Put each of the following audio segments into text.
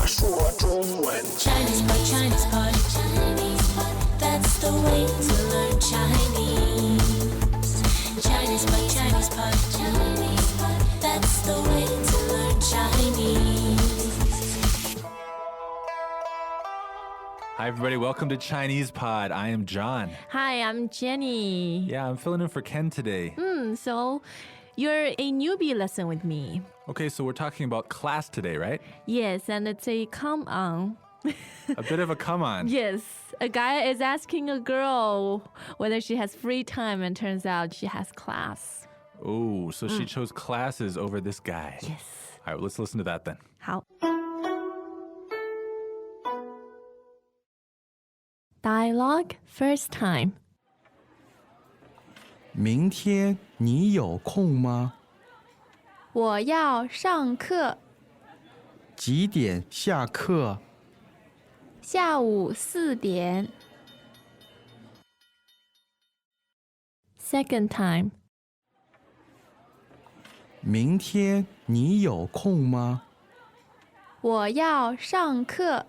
说中文。Chinese pot, Chinese pot, Chinese pot. That's the way to learn Chinese. Chinese pot, Chinese pot, Chinese pot. That's the way to learn Chinese. Hi, everybody. Welcome to Chinese Pod. I am John. Hi, I'm Jenny. Yeah, I'm filling in for Ken today. So you're a newbie lesson with me. Okay, so we're talking about class today, right? Yes, and it's a come on. A bit of a come on. Yes, a guy is asking a girl whether she has free time, and turns out she has class. Oh, so she chose classes over this guy. Yes. All right, well, let's listen to that then. 好。Dialogue first time. 明天你有空吗？我要上课，几点下课？下午4点。Second time. 明天你有空吗？我要上课，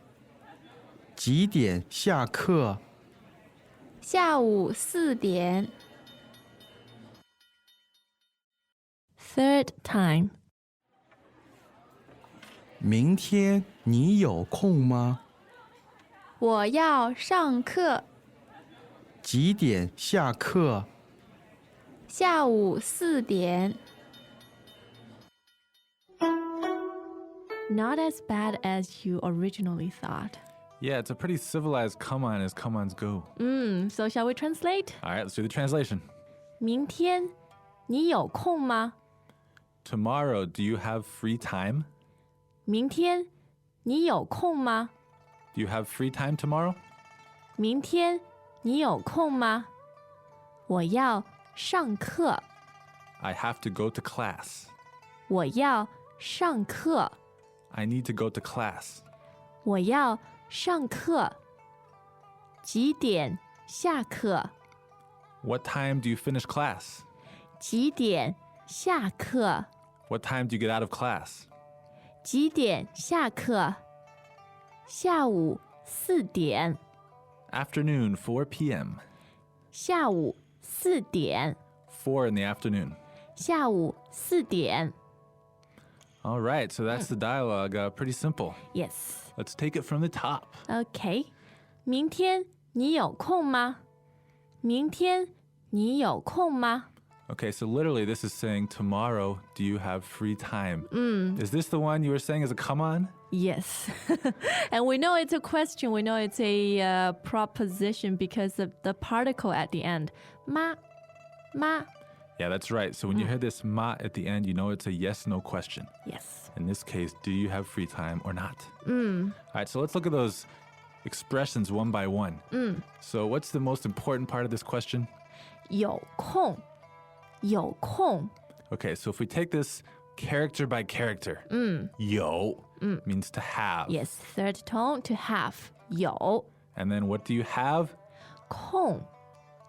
几点下课？下午4点。Third time. 明天你有空吗？我要上课，几点下课？下午4点。Not as bad as you originally thought. Yeah, it's a pretty civilized come on as come ons go. So shall we translate? All right, let's do the translation. 明天你有空吗？ Tomorrow, do you have free time? 明天你有空吗？ Do you have free time tomorrow? 明天你有空吗？我要上课， I have to go to class. 我要上课， I need to go to class. 我要上课。几点下课？ What time do you finish class? 几点下课？ What time do you get out of class? 几点下课？下午4点。Afternoon, 4 p.m. 下午4点。 4 in the afternoon. 下午4点。All right, so that's the dialogue. Pretty simple. Yes. Let's take it from the top. Okay. 明天你有空吗？明天你有空吗？ Okay, so literally this is saying tomorrow, do you have free time? Is this the one you were saying is a come on? Yes. And we know it's a question. We know it's a proposition because of the particle at the end. 吗？吗？ Yeah, that's right. So when you hear this ma at the end, you know it's a yes-no question. Yes. In this case, do you have free time or not? All right, so let's look at those expressions one by one. So what's the most important part of this question? 有空，有空。 Okay, so if we take this character by character, 有 means to have. Yes, third tone to have. 有 And then what do you have? 空，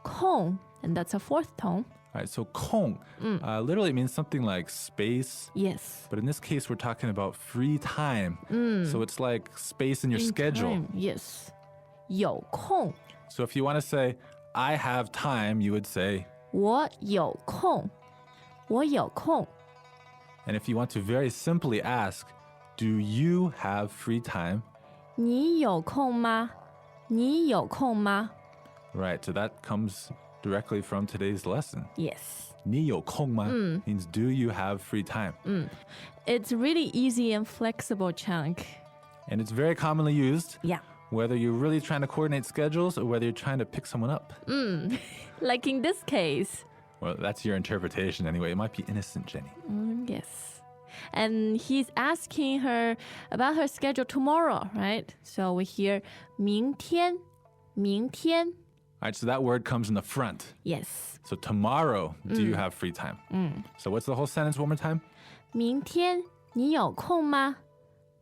空, and that's a fourth tone. All right, so 空 literally means something like space. Yes. But in this case, we're talking about free time. So it's like space in your schedule. Time, yes. 有空， So if you want to say, I have time, you would say, 我有空，我有空。 and if you want to very simply ask, do you have free time? 你有空吗？你有空吗？ Right, so that comes directly from today's lesson. Yes. 你有空吗 means do you have free time? It's really easy and flexible, Chunk. And it's very commonly used, Yeah. whether you're really trying to coordinate schedules or whether you're trying to pick someone up. Like in this case. Well, that's your interpretation anyway. It might be innocent, Jenny. Yes. And he's asking her about her schedule tomorrow, right? So we hear 明天, 明天. All right, so that word comes in the front. Yes. So tomorrow, do you have free time? So what's the whole sentence one more time? 明天你有空吗？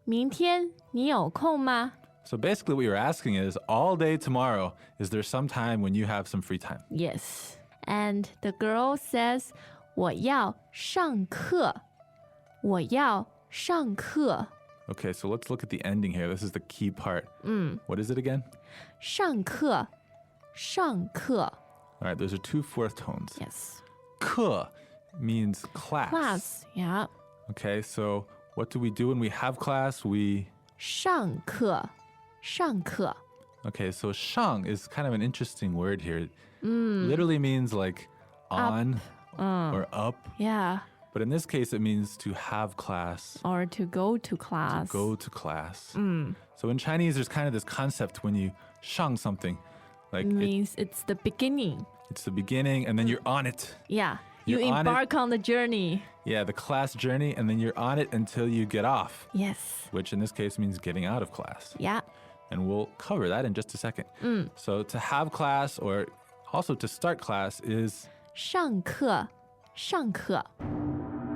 明天你有空吗？ So basically what you're asking is, all day tomorrow, is there some time when you have some free time? Yes. And the girl says, 我要上课。我要上课。Okay, so let's look at the ending here. This is the key part. What is it again? 上课上课 All right, those are two fourth tones. Yes. 课 means class. Class. Yeah. Okay, so what do we do when we have class? We 上课上课 Okay, so 上 is kind of an interesting word here. It literally means like on or up. Yeah. But in this case, it means to have class, Or to go to class. go to class. So in Chinese, there's kind of this concept when you 上 something, like Means it's the beginning. it's the beginning and then you're on it. Yeah. You You're on it. embark on the journey. Yeah, the class journey, and then you're on it until you get off, Yes. which in this case means getting out of class. Yeah. And we'll cover that in just a second. So to have class or also to start class is 上课上课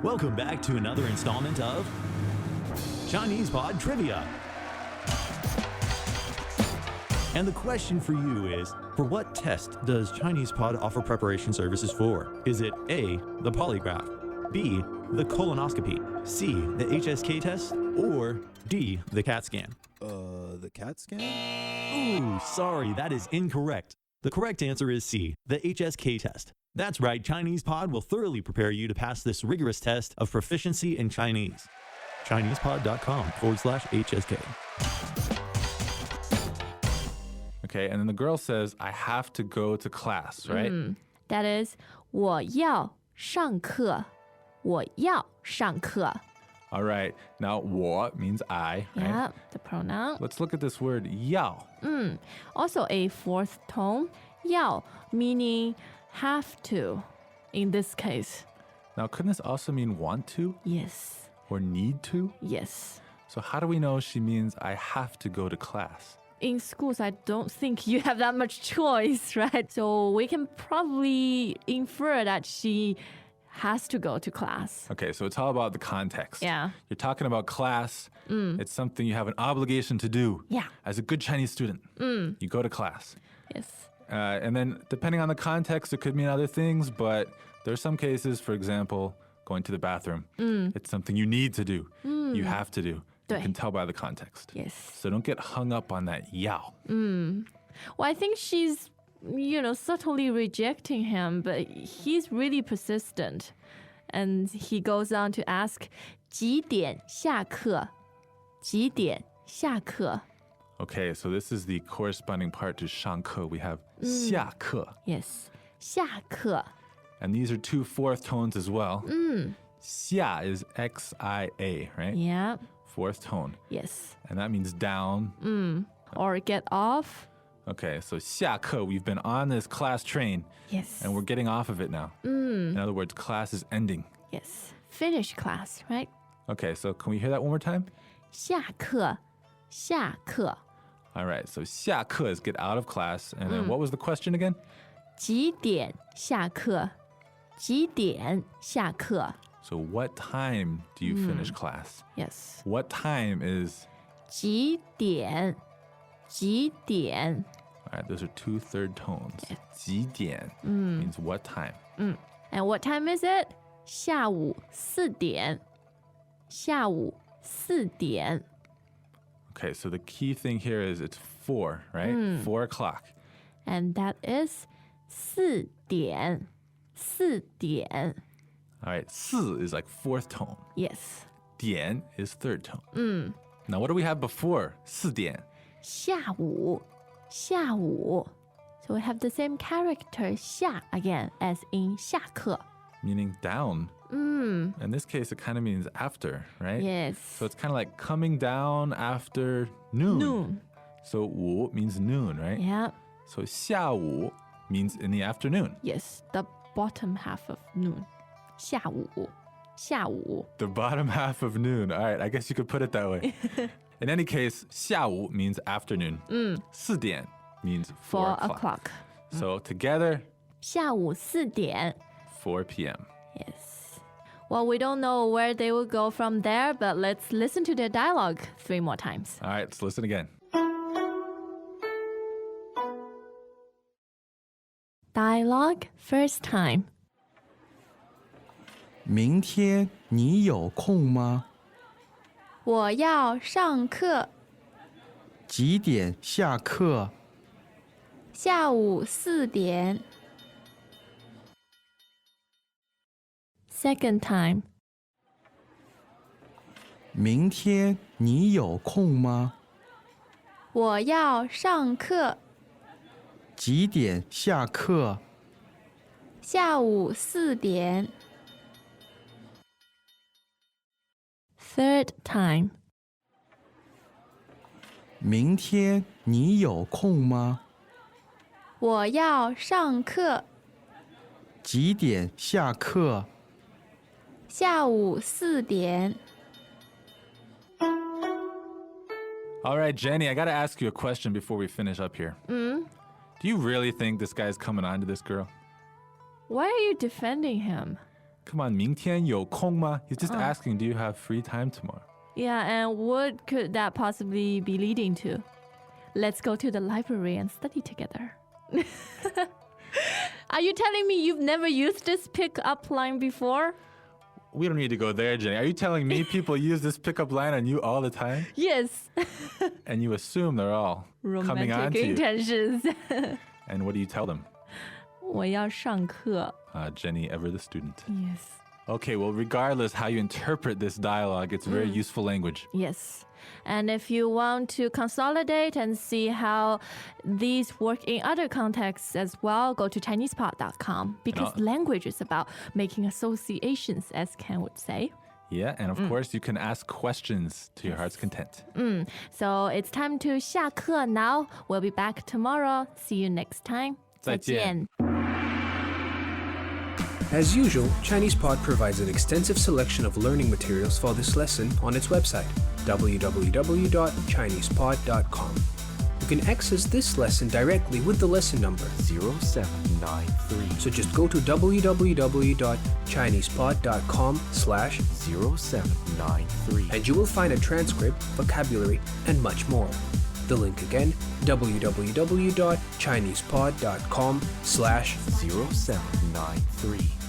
Welcome back to another installment of Chinese Pod Trivia. And the question for you is, for what test does Chinese Pod offer preparation services for? Is it A, the polygraph, B, the colonoscopy, C, the HSK test, or D, the CAT scan? The CAT scan? Ooh, sorry, that is incorrect. The correct answer is C, the HSK test. That's right, Chinese Pod will thoroughly prepare you to pass this rigorous test of proficiency in Chinese. ChinesePod.com/HSK. okay, and then the girl says, I have to go to class, right? That is 我要上课我要上课 All right, now 我 means I, right? Yeah, the pronoun. Let's look at this word 要. Also a fourth tone. 要 meaning have to in this case. Now, couldn't this also mean want to Yes. or need to? Yes. So how do we know she means I have to go to class? In schools, I don't think you have that much choice, right? So we can probably infer that she has to go to class. Okay, so it's all about the context. Yeah. You're talking about class. It's something you have an obligation to do. Yeah. As a good Chinese student, you go to class. Yes. And then depending on the context, it could mean other things, but there are some cases, for example, going to the bathroom. It's something you need to do. You have to do. You 对。 can tell by the context. Yes. So don't get hung up on that yao. Well, I think she's, subtly rejecting him, but he's really persistent. And he goes on to ask, 几点下课?几点下课? Okay, so this is the corresponding part to 上课. We have 下课. Yes. 下课. And these are two fourth tones as well. 下 is X-I-A, right? Yeah. Fourth tone. Yes. And that means down. Or get off. Okay, so 下课, we've been on this class train Yes. and we're getting off of it now. In other words, class is ending. Yes. Finish class, right? Okay, so can we hear that one more time? 下课,下課. All right, so 下课 is get out of class. And then what was the question again? 几点下課?几点下課? So what time do you finish class? Yes. What time is... 几点?几点? All right, those are two third tones. 几点 means what time. And what time is it? 下午4點. 下午4點. Okay, so the key thing here is it's 4, right? 4 o'clock. And that is 4點. 4點. All right, 4 is like fourth tone. Yes. 点 is third tone. Now, what do we have before 4点? 下午. 下午. So we have the same character 下 again as in 下課. Meaning down. In this case, it kind of means after, right? Yes. So it's kind of like coming down after noon. Noon. So 午 means noon, right? Yeah. So 下午 means in the afternoon. Yes. The bottom half of noon. 下午. 下午. The bottom half of noon. All right, I guess you could put it that way. In any case, 下午 means afternoon. 4点 means 4 4 o'clock. So together, 下午4點. 4 p.m. Yes. Well, we don't know where they will go from there, but let's listen to their dialogue 3 more times. All right, let's listen again. Dialogue first time. 明天你有空吗？我要上课。几点下课？下午4点。Second time. 明天你有空吗？我要上课。几点下课？下午4点。Third time. 明天你有空吗？我要上课。几点下课？下午4点。All right, Jenny, I got to ask you a question before we finish up here. Do you really think this guy's coming on to this girl? Why are you defending him? Come on, 明天有空吗? He's just asking, do you have free time tomorrow? Yeah, and what could that possibly be leading to? Let's go to the library and study together. Are you telling me you've never used this pick-up line before? We don't need to go there, Jenny. Are you telling me people use this pickup line on you all the time? Yes. And you assume they're all coming on Romantic to you. intentions. And what do you tell them? 我要上课. Jenny, ever the student. Yes. Okay, well, regardless how you interpret this dialogue, it's very useful language. Yes. And if you want to consolidate and see how these work in other contexts as well, go to ChinesePod.com because language is about making associations, as Ken would say. Yeah, and of course, you can ask questions to your heart's content. So it's time to 下课 now. We'll be back tomorrow. See you next time. 再见. As usual, ChinesePod provides an extensive selection of learning materials for this lesson on its website, www.chinesepod.com. You can access this lesson directly with the lesson number 0793. So just go to www.chinesepod.com/0793 and you will find a transcript, vocabulary, and much more. The link again, www.chinesepod.com/0793.